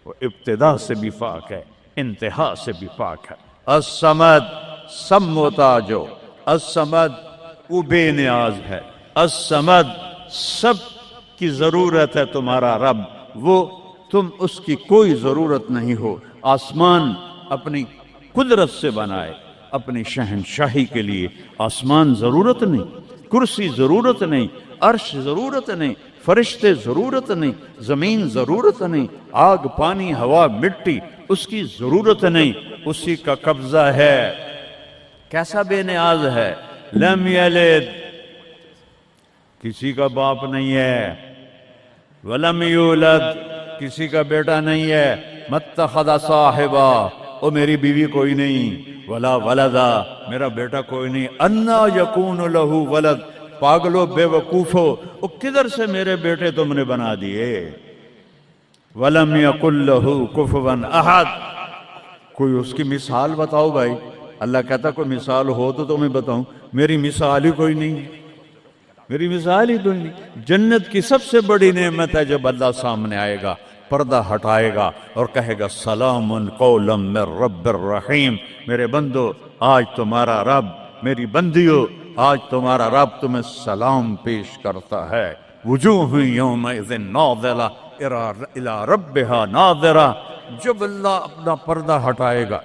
وہ ابتدا سے بھی پاک ہے، انتہا سے بھی پاک ہے۔ الصمد، سب محتاج ہو، الصمد وہ بے نیاز ہے، الصمد سب کی ضرورت ہے تمہارا رب، وہ تم اس کی کوئی ضرورت نہیں ہو۔ آسمان اپنی قدرت سے بنائے، اپنی شہنشاہی کے لیے آسمان ضرورت نہیں، کرسی ضرورت نہیں، عرش ضرورت نہیں، فرشتے ضرورت نہیں، زمین ضرورت نہیں، آگ پانی ہوا مٹی اس کی ضرورت نہیں، اسی کا قبضہ ہے۔ کیسا بے نیاز ہے، لم یلد، کسی کا باپ نہیں ہے، ولم یولد، کسی کا بیٹا نہیں ہے، متخذ صاحبہ، او میری بیوی کوئی نہیں، ولا ولدا، میرا بیٹا کوئی نہیں، انا یکون لہ ولد، پاگلو بے وقوفو، او کدھر سے میرے بیٹے تم نے بنا دیے، ولم یکن لہ کفوا احد، کوئی اس کی مثال بتاؤ بھائی۔ اللہ کہتا کوئی مثال ہو تو تمہیں بتاؤں، میری مثال ہی کوئی نہیں، میری مثال ہی کوئی نہیں۔ جنت کی سب سے بڑی نعمت ہے جب اللہ سامنے آئے گا، پردہ ہٹائے گا اور کہے گا سلام قولا من رب الرحیم، میرے بندو آج تمہارا رب، میری بندیو آج تمہارا رب تمہیں سلام پیش کرتا ہے۔ وجوہ یومئذ ناظرہ الی ربہا ناظرہ، جب اللہ اپنا پردہ ہٹائے گا،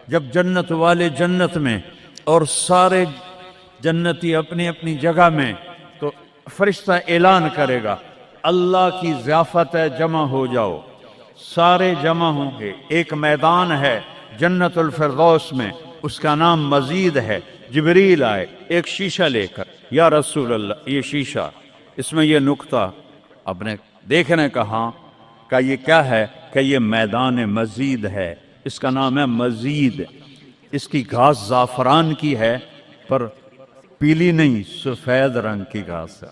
جب جنت والے جنت میں اور سارے جنتی اپنی اپنی جگہ میں، تو فرشتہ اعلان کرے گا اللہ کی ضیافت ہے، جمع ہو جاؤ، سارے جمع ہوں گے۔ ایک میدان ہے جنت الفردوس میں، اس کا نام مزید ہے۔ جبریل آئے ایک شیشہ لے کر، یا رسول اللہ یہ شیشہ، اس میں یہ نقطہ اپنے دیکھنے کہاں کہ یہ کیا ہے، کہ یہ میدان مزید ہے، اس کا نام ہے مزید۔ اس کی گھاس زعفران کی ہے پر پیلی نہیں، سفید رنگ کی گھاس ہے،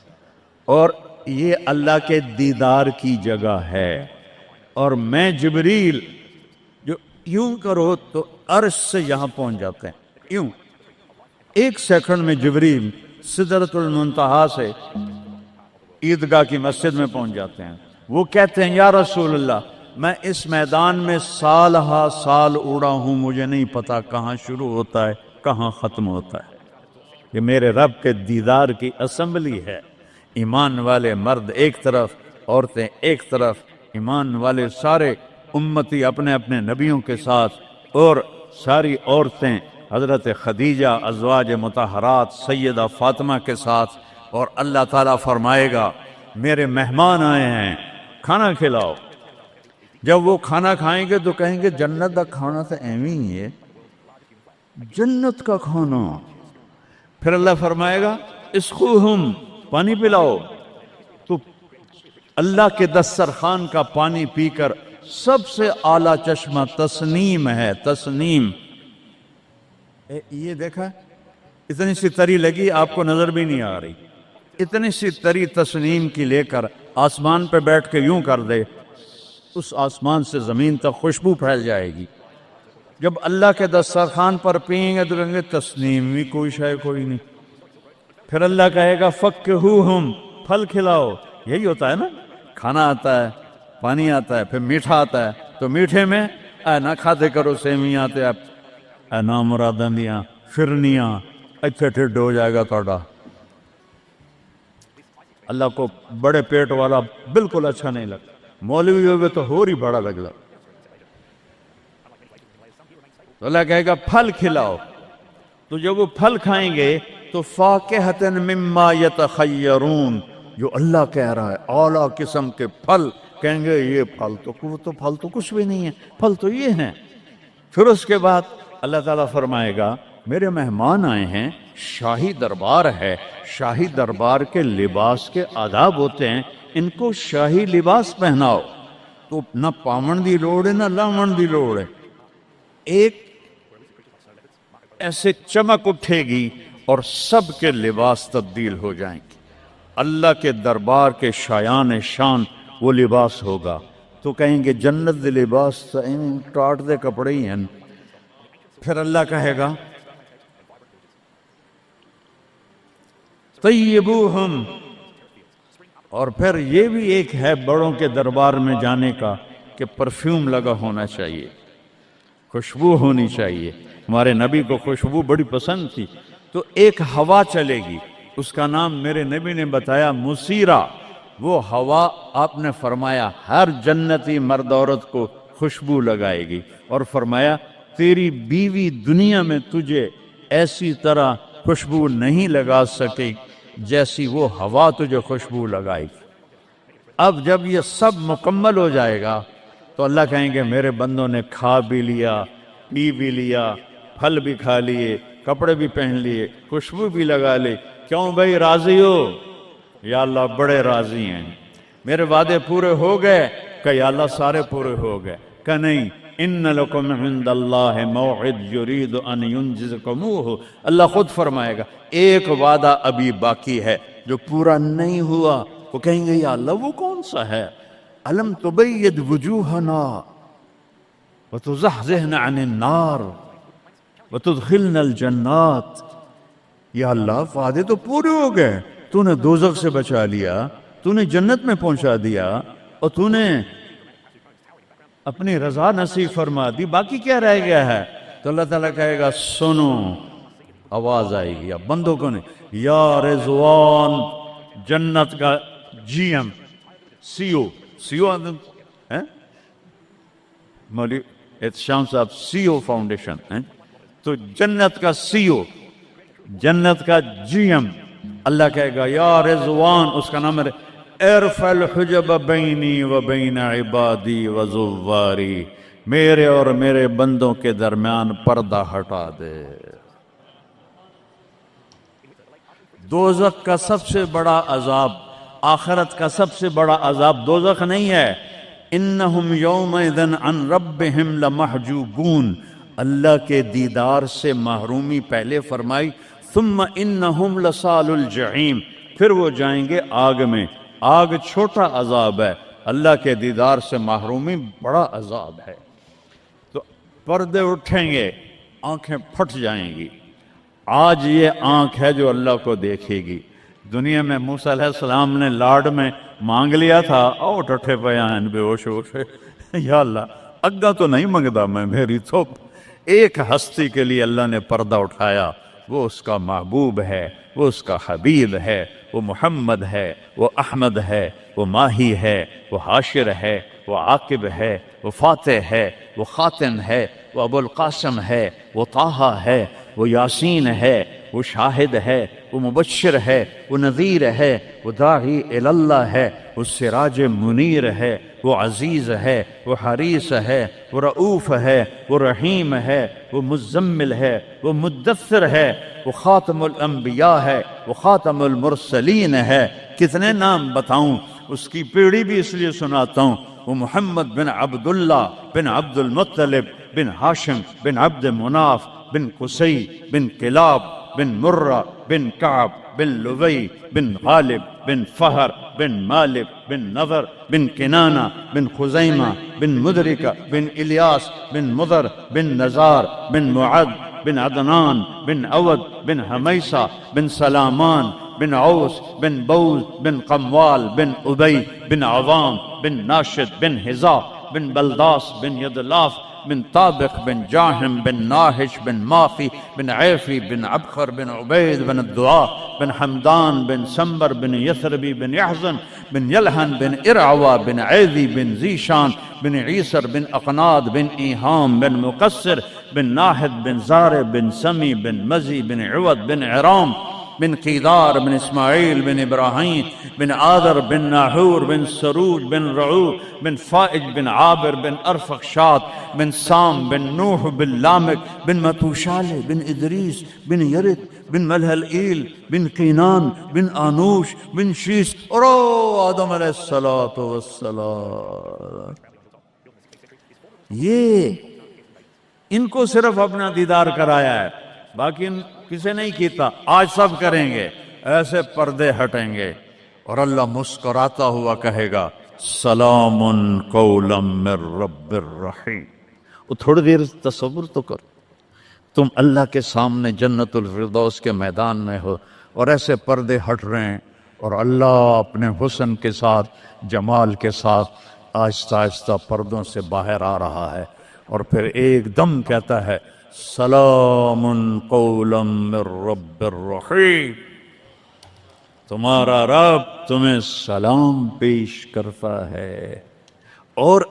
اور یہ اللہ کے دیدار کی جگہ ہے۔ اور میں جبریل جو یوں کرو تو عرش سے یہاں پہنچ جاتے ہیں، یوں ایک سیکنڈ میں جبریل سدرۃ المنتہا سے عیدگاہ کی مسجد میں پہنچ جاتے ہیں۔ وہ کہتے ہیں یا رسول اللہ میں اس میدان میں سال ہا سال اڑا ہوں، مجھے نہیں پتا کہاں شروع ہوتا ہے کہاں ختم ہوتا ہے۔ یہ میرے رب کے دیدار کی اسمبلی ہے، ایمان والے مرد ایک طرف، عورتیں ایک طرف، ایمان والے سارے امتی اپنے اپنے نبیوں کے ساتھ، اور ساری عورتیں حضرت خدیجہ ازواج مطہرات سیدہ فاطمہ کے ساتھ، اور اللہ تعالیٰ فرمائے گا میرے مہمان آئے ہیں کھانا کھلاؤ۔ جب وہ کھانا کھائیں گے تو کہیں گے جنت کا کھانا تو ایویں ہی ہے، جنت کا کھانا۔ پھر اللہ فرمائے گا اسقوہم، پانی پلاؤ، تو اللہ کے دسترخوان کا پانی پی کر سب سے اعلیٰ چشمہ تسنیم ہے، تسنیم۔ یہ دیکھا اتنی سی تری لگی آپ کو نظر بھی نہیں آ رہی، اتنی سی تری تسنیم کی لے کر آسمان پہ بیٹھ کے یوں کر دے، اس آسمان سے زمین تک خوشبو پھیل جائے گی۔ جب اللہ کے دسترخوان پر پئیں گے تو کہیں گے تسنیم بھی کوئی شے کوئی نہیں۔ پھر اللہ کہے گا فکہوہم، پھل کھلاؤ۔ یہی ہوتا ہے نا، کھانا آتا ہے، پانی آتا ہے، پھر میٹھا آتا ہے، تو میٹھے میں اے نہ کھاتے کرو سیویاں تے اے نامراداں دیاں فرنیاں، اتھے ٹھڈ ہو جائے گا توڑا۔ اللہ کو بڑے پیٹ والا بالکل اچھا نہیں لگتا، مولوی ہوئے تو اور ہی بڑا لگتا۔ تو اللہ کہے گا پھل کھلاؤ، تو جب وہ پھل کھائیں گے تو فاکہۃ مما یتخیرون، جو اللہ کہہ رہا ہے اعلیٰ قسم کے پھل، کہیں گے یہ پھل تو پھل تو کچھ بھی نہیں ہے، پھل تو یہ ہیں۔ پھر اس کے بعد اللہ تعالیٰ فرمائے گا میرے مہمان آئے ہیں، شاہی دربار ہے، شاہی دربار کے لباس کے آداب ہوتے ہیں، ان کو شاہی لباس پہناؤ۔ تو نہ پاون دی لوڑ ہے نہ لاون دی لوڑ ہے، ایک ایسے چمک اٹھے گی اور سب کے لباس تبدیل ہو جائیں گے۔ اللہ کے دربار کے شایان شان وہ لباس ہوگا، تو کہیں گے جنت دے لباس ٹاٹ دے کپڑے ہی ہیں۔ پھر اللہ کہے گا طیبوہم، اور پھر یہ بھی ایک ہے بڑوں کے دربار میں جانے کا کہ پرفیوم لگا ہونا چاہیے، خوشبو ہونی چاہیے. ہمارے نبی کو خوشبو بڑی پسند تھی. تو ایک ہوا چلے گی، اس کا نام میرے نبی نے بتایا مسیرہ. وہ ہوا آپ نے فرمایا ہر جنتی مرد عورت کو خوشبو لگائے گی، اور فرمایا تیری بیوی دنیا میں تجھے ایسی طرح خوشبو نہیں لگا سکے جیسی وہ ہوا تجھے خوشبو لگائے گی. اب جب یہ سب مکمل ہو جائے گا تو اللہ کہیں گے میرے بندوں نے کھا بھی لیا، پی بھی لیا، پھل بھی کھا لیے، کپڑے بھی پہن لیے، خوشبو بھی لگا لی. کیوں بھائی راضی ہو؟ یا اللہ بڑے راضی ہیں، میرے وعدے پورے ہو گئے؟ کہ یا اللہ سارے پورے ہو گئے. کہ نہیں، ان لکم عند اللہ موعد یرید ان ینجزکموہ. اللہ خود فرمائے گا ایک وعدہ ابھی باقی ہے جو پورا نہیں ہوا. وہ کہیں گے یا اللہ وہ کون سا ہے؟ الم تبید وجوہنا وتزحزحنا عن النار وتدخلنا الجنات. یا اللہ وعدے تو پورے ہو گئے، تو نے دوزخ سے بچا لیا، تو نے جنت میں پہنچا دیا، اور تو نے اپنی رضا نصیب فرما دی، باقی کیا رہ گیا ہے؟ تو اللہ تعالیٰ کہے گا سنو، آواز آئے گی. اب بندوں کو نہیں، یا رضوان جنت کا جی ایم سی او مولوی احتشام صاحب سی او فاؤنڈیشن، تو جنت کا سی او، جنت کا جی ایم اللہ کہے گا یا رضوان، اس کا نام ہے ارفع الحجب بینی و بین عبادی و زواری. میرے اور میرے بندوں کے درمیان پردہ ہٹا دے. دوزخ کا سب سے بڑا عذاب، آخرت کا سب سے بڑا عذاب دوزخ نہیں ہے. انہم یومئذ عن ربہم لمحجوبون. اللہ کے دیدار سے محرومی پہلے فرمائی. ثم انہم لصال الجحیم، پھر وہ جائیں گے آگ میں. آگ چھوٹا عذاب ہے، اللہ کے دیدار سے محرومی بڑا عذاب ہے. تو پردے اٹھیں گے، آنکھیں پھٹ جائیں گی. آج یہ آنکھ ہے جو اللہ کو دیکھے گی. دنیا میں موسیٰ علیہ السلام نے لاڈ میں مانگ لیا تھا، او ٹھٹھے پیان بے ہوش ہوشے، یا اللہ اگا تو نہیں منگدا میں، میری تو ایک ہستی کے لیے اللہ نے پردہ اٹھایا. وہ اس کا محبوب ہے، وہ اس کا حبیب ہے، وہ محمد ہے، وہ احمد ہے، وہ ماہی ہے، وہ حاشر ہے، وہ عاقب ہے، وہ فاتح ہے، وہ خاتم ہے، وہ ابو القاسم ہے، وہ طٰہٰ ہے، وہ یاسین ہے، وہ شاہد ہے، وہ مبشر ہے، وہ نذیر ہے، وہ داعی اللہ ہے، وہ سراج منیر ہے، وہ عزیز ہے، وہ حریص ہے، وہ رؤوف ہے، وہ رحیم ہے، وہ مزمل ہے، وہ مدثر ہے، وہ خاتم الانبیاء ہے، وہ خاتم المرسلین ہے. کتنے نام بتاؤں، اس کی پیڑھی بھی اس لیے سناتا ہوں. وہ محمد بن عبداللہ بن عبد المطلب بن ہاشم بن عبد مناف بن قصی بن کلاب بن مرہ بن کعب بن لوی بن غالب بن فہر بن مالک بن نضر بن کنانہ بن خزیمہ بن مدرکہ بن الیاس بن مضر بن نزار بن معد بن عدنان بن عود بن حمیسہ بن سلامان بن عوس بن بوز بن قموال بن ابی بن عوام بن ناشد بن حذا بن بلداس بن یدلاف بن طابق بن جاہم بن ناہش بن مافی بن عیفی بن عبخر بن عبید بن الدعاء بن حمدان بن سمبر بن یثربی بن یحزن بن یلحن بن ارعوا بن عیدی بن زیشان بن عیسر بن اقناد بن ایہام بن مقصر بن ناحد بن زار بن سمی بن مزی بن عود بن عرام بن قیدار بن اسماعیل بن ابراہیم بن آدر بن ناحور بن سروج بن رعو بن فائج بن عابر بن ارفخشاد بن سام بن نوح بن لامک بن متوشالہ بن ادریس بن یرد بن ملہلئیل بن قینان بن آنوش بن شیس اور آدم علیہ السلام. یہ ان کو صرف اپنا دیدار کرایا ہے، باقی کسے نہیں کیتا. آج سب کریں گے، ایسے پردے ہٹیں گے اور اللہ مسکراتا ہوا کہے گا سلام قولا من رب الرحیم. وہ تھوڑی دیر تصور تو کر، تم اللہ کے سامنے جنت الفردوس کے میدان میں ہو اور ایسے پردے ہٹ رہے ہیں اور اللہ اپنے حسن کے ساتھ، جمال کے ساتھ آہستہ آہستہ پردوں سے باہر آ رہا ہے اور پھر ایک دم کہتا ہے سلام قولا من رب الرحیم، تمہارا رب تمہیں سلام پیش کرتا ہے۔ اور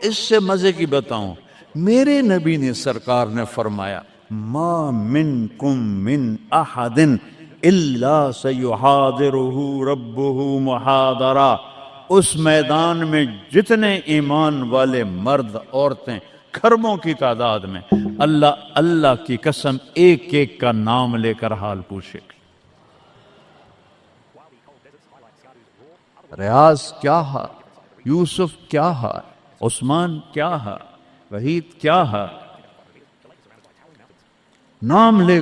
اس سے مزے کی بتاؤں، میرے نبی نے سرکار نے فرمایا ما منکم من احد الا سیحاضرہ ربہ محاضرہ، اس میدان میں جتنے ایمان والے مرد عورتیں کھربوں کی تعداد میں، اللہ کی قسم ایک ایک کا نام لے کر حال پوچھے گی۔ ریاض کیا ہے، یوسف کیا ہے، عثمان کیا ہے، وحید کیا ہے، نام لے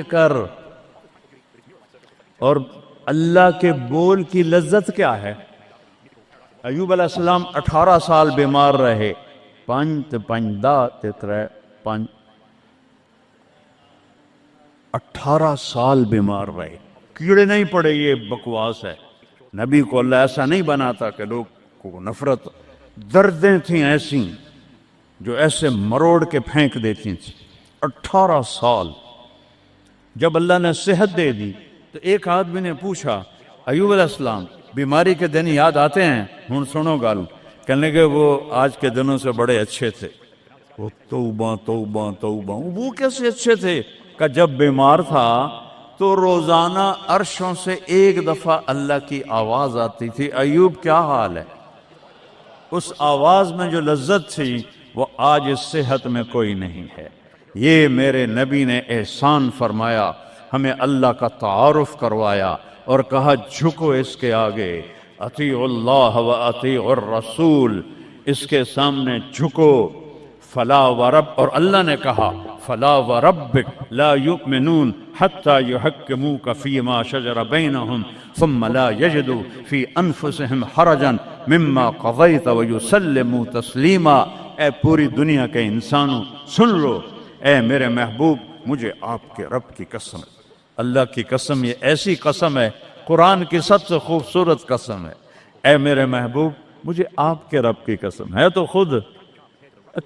کر۔ اور اللہ کے بول کی لذت کیا ہے؟ ایوب علیہ السلام 18 سال بیمار رہے، 18 سال بیمار رہے، کیڑے نہیں پڑے، یہ بکواس ہے۔ نبی کو اللہ ایسا نہیں بناتا کہ لوگ کو نفرت، دردیں تھیں ایسی جو ایسے مروڑ کے پھینک دیتی تھیں۔ 18 سال جب اللہ نے صحت دے دی تو ایک آدمی نے پوچھا ایوب علیہ السلام بیماری کے دن یاد آتے ہیں؟ ہن سنو گل، کہنے کہ وہ آج کے دنوں سے بڑے اچھے تھے۔ وہ توبہ توبہ توبہ، وہ کیسے اچھے تھے؟ کہ جب بیمار تھا تو روزانہ عرشوں سے ایک دفعہ اللہ کی آواز آتی تھی ایوب کیا حال ہے؟ اس آواز میں جو لذت تھی وہ آج اس صحت میں کوئی نہیں ہے۔ یہ میرے نبی نے احسان فرمایا، ہمیں اللہ کا تعارف کروایا اور کہا جھکو اس کے آگے، اطیعوا اللہ و اطیعوا الرسول، اس کے سامنے جھکو۔ فلا ورب، اور اللہ نے کہا فلا وربک لا یؤمنون حتی یحکموک فیما شجر بینہم ثم لا یجدوا فی انفسہم حرجا مما قضیت ویسلموا تسلیما۔ اے پوری دنیا کے انسانوں سن لو، اے میرے محبوب مجھے آپ کے رب کی قسم، اللہ کی قسم، یہ ایسی قسم ہے، قرآن کی سب سے خوبصورت قسم ہے۔ اے میرے محبوب مجھے آپ کے رب کی قسم ہے، تو خود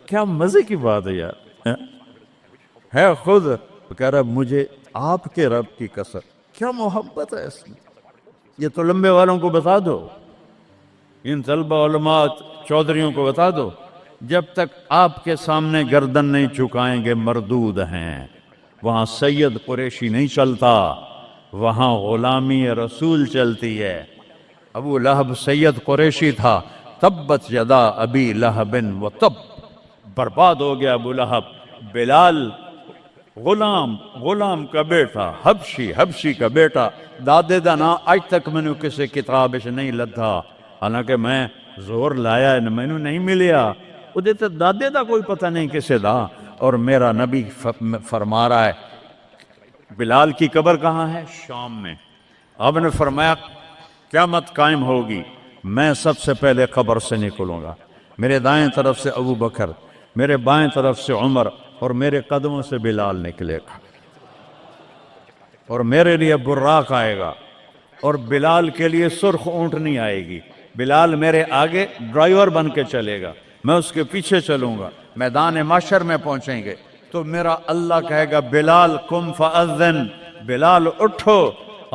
کیا مزے کی بات ہے یار، ہے خود کہہ رہا مجھے آپ کے رب کی قسم، کیا محبت ہے اس میں۔ یہ تو لمبے والوں کو بتا دو، ان طلبہ علماء چودھریوں کو بتا دو، جب تک آپ کے سامنے گردن نہیں جھکائیں گے مردود ہیں۔ وہاں سید قریشی نہیں چلتا، وہاں غلامی رسول چلتی ہے۔ ابو لہب سید قریشی تھا، تبت یدا ابی لہب و تب، برباد ہو گیا ابو لہب۔ بلال غلام کا بیٹا، حبشی کا بیٹا، دادے دا نا آج تک میں نے کسی کتاب سے نہیں لدھا، حالانکہ میں زور لایا ہے میں نے نہیں ملیا، وہ دیتے دادے دا کوئی پتہ نہیں کسے دا۔ اور میرا نبی فرما رہا ہے بلال کی قبر کہاں ہے؟ شام میں۔ آپ نے فرمایا قیامت قائم ہوگی، میں سب سے پہلے قبر سے نکلوں گا، میرے دائیں طرف سے ابو بکر، میرے بائیں طرف سے عمر، اور میرے قدموں سے بلال نکلے گا، اور میرے لیے براق آئے گا، اور بلال کے لیے سرخ اونٹنی آئے گی۔ بلال میرے آگے ڈرائیور بن کے چلے گا، میں اس کے پیچھے چلوں گا، میدان محشر میں پہنچیں گے تو میرا اللہ کہے گا بلال قم فاذن، بلال اٹھو،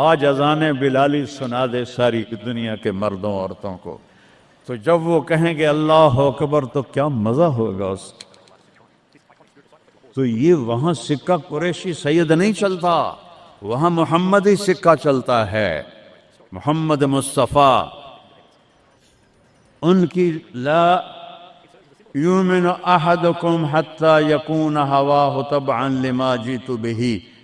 آج اذان بلالی سنا دے ساری دنیا کے مردوں عورتوں کو۔ تو جب وہ کہیں گے اللہ اکبر تو کیا مزہ ہوگا اس کا۔ تو یہ وہاں سکہ قریشی سید نہیں چلتا، وہاں محمدی سکہ چلتا ہے، محمد مصطفیٰ۔ ان کی لا یؤمن احدکم حتی یکون ہواہ تبعا لما جئت بہ،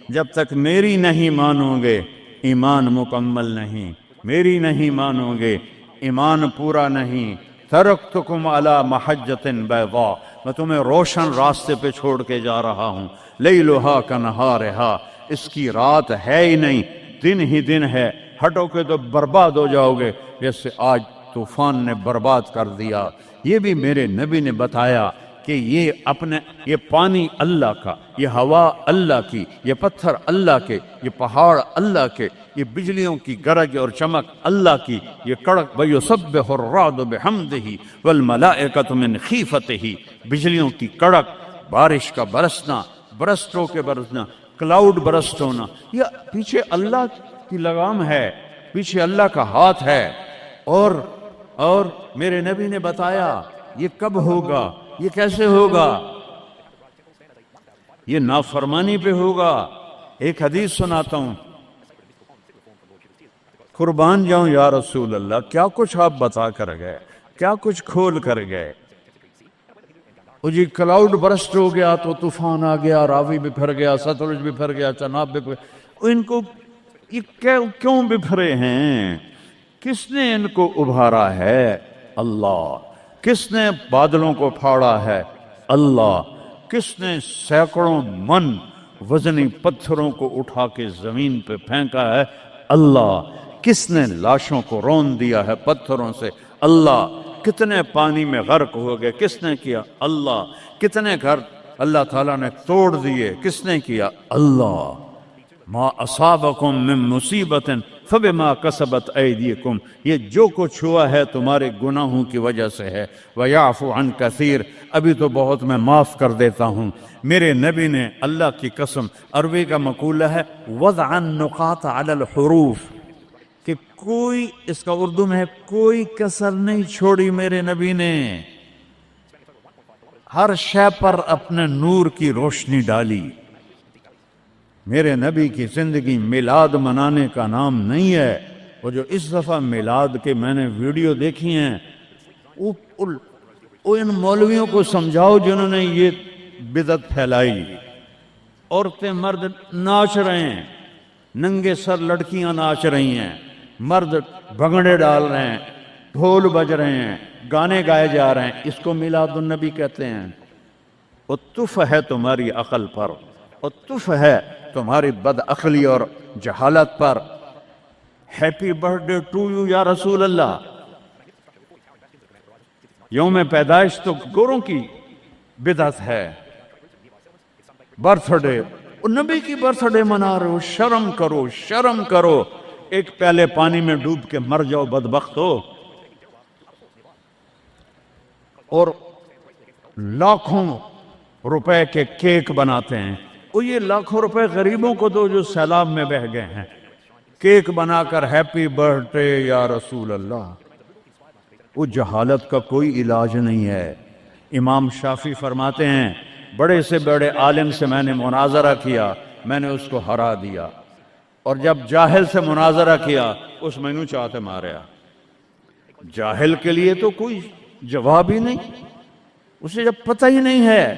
جب تک میری نہیں مانو گے ایمان مکمل نہیں، میری نہیں مانو گے ایمان پورا نہیں۔ ترکتکم علی محجۃ بیضاء، میں تمہیں روشن راستے پہ چھوڑ کے جا رہا ہوں، لیلھا کنہارھا، اس کی رات ہے ہی نہیں، دن ہی دن ہے، ہٹو کے تو برباد ہو جاؤ گے جیسے آج طوفان نے برباد کر دیا۔ یہ بھی میرے نبی نے بتایا کہ یہ پانی اللہ کا، یہ ہوا اللہ کی، یہ پتھر اللہ کے، یہ پہاڑ اللہ کے، یہ بجلیوں کی گرج اور چمک اللہ کی، یہ کڑک وَيُسَبِّحُ الرَّعْدُ بِحَمْدِهِ وَالْمَلَائِكَةُ مِنْ خِيفَتِهِ، بجلیوں کی کڑک، بارش کا برسنا، برسٹوں کے برسنا، کلاؤڈ برسٹ ہونا، یہ پیچھے اللہ کی لگام ہے، پیچھے اللہ کا ہاتھ ہے۔ اور میرے نبی نے بتایا یہ کب ہوگا، یہ کیسے ہوگا، یہ نافرمانی پہ ہوگا۔ ایک حدیث سناتا ہوں، قربان جاؤں یا رسول اللہ، کیا کچھ آپ بتا کر گئے، کیا کچھ کھول کر گئے۔ وہ جی کلاؤڈ برسٹ ہو گیا تو طوفان آ گیا، راوی بپھر گیا، ستلج بپھر گیا، چناب بپھر گیا، ان کو یہ کیوں بپھرے ہیں؟ کس نے ان کو ابھارا ہے؟ اللہ۔ کس نے بادلوں کو پھاڑا ہے؟ اللہ۔ کس نے سینکڑوں من وزنی پتھروں کو اٹھا کے زمین پہ پھینکا ہے؟ اللہ۔ کس نے لاشوں کو رون دیا ہے پتھروں سے؟ اللہ۔ کتنے پانی میں غرق ہو گئے، کس نے کیا؟ اللہ۔ کتنے گھر اللہ تعالیٰ نے توڑ دیے، کس نے کیا؟ اللہ۔ ما اصابکم من مصیبت فبما کسبت ایدیکم، یہ جو کچھ ہوا ہے تمہارے گناہوں کی وجہ سے ہے۔ ویعفو عن کثیر، ابھی تو بہت میں معاف کر دیتا ہوں۔ میرے نبی نے اللہ کی قسم، عربی کا مقولہ ہے وضع النقاط علی الحروف، کہ کوئی، اس کا اردو میں ہے کوئی کسر نہیں چھوڑی میرے نبی نے، ہر شے پر اپنے نور کی روشنی ڈالی۔ میرے نبی کی زندگی میلاد منانے کا نام نہیں ہے۔ وہ جو اس دفعہ میلاد کے میں نے ویڈیو دیکھی ہیں، وہ ان مولویوں کو سمجھاؤ جنہوں نے یہ بدعت پھیلائی۔ عورتیں مرد ناچ رہے ہیں، ننگے سر لڑکیاں ناچ رہی ہیں، مرد بھنگڑے ڈال رہے ہیں، ڈھول بج رہے ہیں، گانے گائے جا رہے ہیں، اس کو میلاد النبی کہتے ہیں۔ وہ تف ہے تمہاری عقل پر، اور تف ہے تمہاری بد عقلی اور جہالت پر۔ Happy birthday to you یا رسول اللہ، یوم پیدائش تو گوروں کی بدعت ہے۔ برتھ ڈے، نبی کی برتھ ڈے منا رہے ہو، شرم کرو، شرم کرو۔ ایک پیالے پانی میں ڈوب کے مر جاؤ بدبخت ہو۔ اور لاکھوں روپے کے کیک بناتے ہیں، وہ یہ لاکھوں روپے غریبوں کو دو جو سیلاب میں بہہ گئے ہیں۔ کیک بنا کر ہیپی برتھ ڈے یا رسول اللہ، وہ جہالت کا کوئی علاج نہیں ہے۔ امام شافعی فرماتے ہیں بڑے سے بڑے عالم سے میں نے مناظرہ کیا، میں نے اس کو ہرا دیا، اور جب جاہل سے مناظرہ کیا اس مینو چاہتے ماریا۔ جاہل کے لیے تو کوئی جواب ہی نہیں، اسے جب پتہ ہی نہیں ہے۔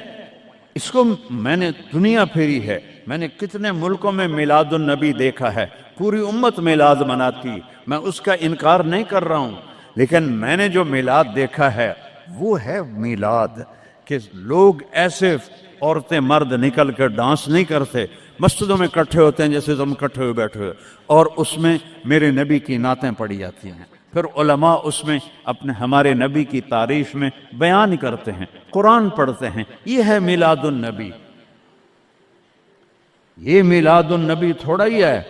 اس کو میں نے دنیا پھیری ہے، میں نے کتنے ملکوں میں میلاد النبی دیکھا ہے، پوری امت میلاد مناتی، میں اس کا انکار نہیں کر رہا ہوں، لیکن میں نے جو میلاد دیکھا ہے وہ ہے میلاد کہ لوگ ایسے، عورتیں مرد نکل کر ڈانس نہیں کرتے، مسجدوں میں اکٹھے ہوتے ہیں جیسے تم اکٹھے ہوئے بیٹھے ہوئے، اور اس میں میرے نبی کی نعتیں پڑھی جاتی ہیں، پھر علماء اس میں اپنے ہمارے نبی کی تعریف میں بیان کرتے ہیں، قرآن پڑھتے ہیں۔ یہ ہے میلاد النبی۔ یہ میلاد النبی تھوڑا ہی ہے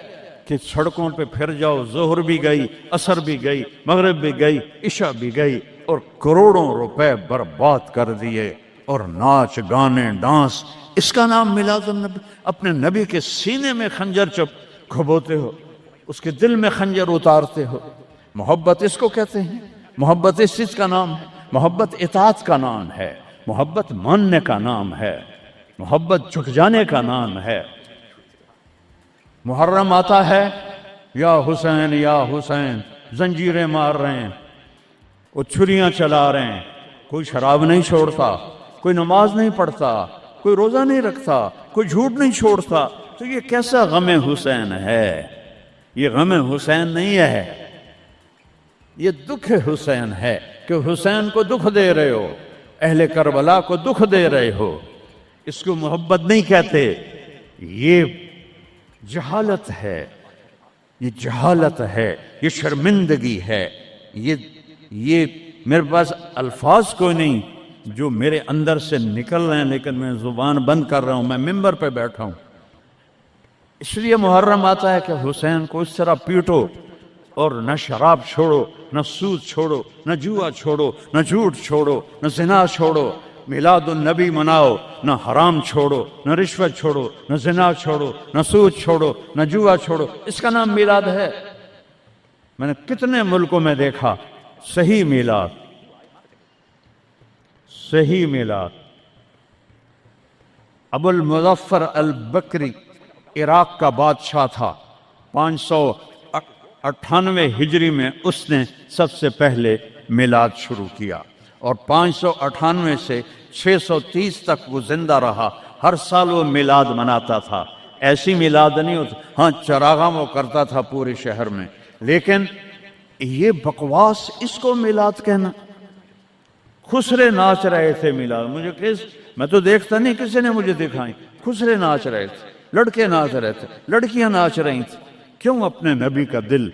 کہ سڑکوں پہ پھر جاؤ، ظہر بھی گئی، عصر بھی گئی، مغرب بھی گئی، عشاء بھی گئی، اور کروڑوں روپے برباد کر دیے، اور ناچ گانے ڈانس، اس کا نام میلاد النبی۔ اپنے نبی کے سینے میں خنجر چپ کھبوتے ہو، اس کے دل میں خنجر اتارتے ہو۔ محبت اس کو کہتے ہیں، محبت اس چیز کا نام ہے، محبت اطاعت کا نام ہے، محبت ماننے کا نام ہے، محبت جھک جانے کا نام ہے۔ محرم آتا ہے، یا حسین یا حسین، زنجیریں مار رہے ہیں، وہ چھریاں چلا رہے ہیں، کوئی شراب نہیں چھوڑتا، کوئی نماز نہیں پڑھتا، کوئی روزہ نہیں رکھتا، کوئی جھوٹ نہیں چھوڑتا، تو یہ کیسا غم حسین ہے؟ یہ غم حسین نہیں ہے، یہ دکھ حسین ہے کہ حسین کو دکھ دے رہے ہو، اہل کربلا کو دکھ دے رہے ہو۔ اس کو محبت نہیں کہتے، یہ جہالت ہے، یہ جہالت ہے، یہ شرمندگی ہے۔ یہ میرے پاس الفاظ کوئی نہیں جو میرے اندر سے نکل رہے ہیں، لیکن میں زبان بند کر رہا ہوں، میں ممبر پہ بیٹھا ہوں۔ اس لیے محرم آتا ہے کہ حسین کو اس طرح پیٹو اور نہ شراب چھوڑو، نہ سود چھوڑو، نہ جوا چھوڑو، نہ جھوٹ چھوڑو، نہ زنا چھوڑو، میلاد النبی مناؤ، نہ حرام چھوڑو، نہ رشوت چھوڑو، نہ زنا چھوڑو، نہ سود چھوڑو، نہ جوا چھوڑو۔ اس کا نام میلاد ہے۔ میں نے کتنے ملکوں میں دیکھا صحیح میلاد، صحیح میلاد۔ ابو المظفر البکری عراق کا بادشاہ تھا، 598 ہجری میں اس نے سب سے پہلے میلاد شروع کیا، اور 598 سے 630 تک وہ زندہ رہا۔ ہر سال وہ میلاد مناتا تھا۔ ایسی میلاد نہیں ہوتا، ہاں چراغاں وہ کرتا تھا پورے شہر میں، لیکن یہ بکواس، اس کو میلاد کہنا۔ خسرے ناچ رہے تھے میلاد، مجھے میں تو دیکھتا نہیں، کسی نے مجھے دکھائی۔ خسرے ناچ رہے تھے، لڑکے ناچ رہے تھے، لڑکیاں ناچ رہی تھیں۔ کیوں اپنے نبی کا دل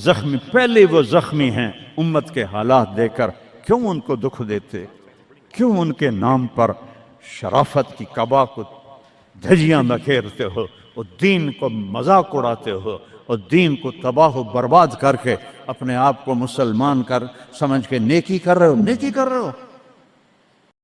زخمی، پہلے وہ زخمی ہیں امت کے حالات دے کر، کیوں ان کو دکھ دیتے؟ کیوں ان کے نام پر شرافت کی قبا کو دھجیاں بکھیرتے ہو، اور دین کو مذاق اڑاتے ہو، اور دین کو تباہ و برباد کر کے اپنے آپ کو مسلمان کر سمجھ کے نیکی کر رہے ہو؟ نیکی کر رہے ہو؟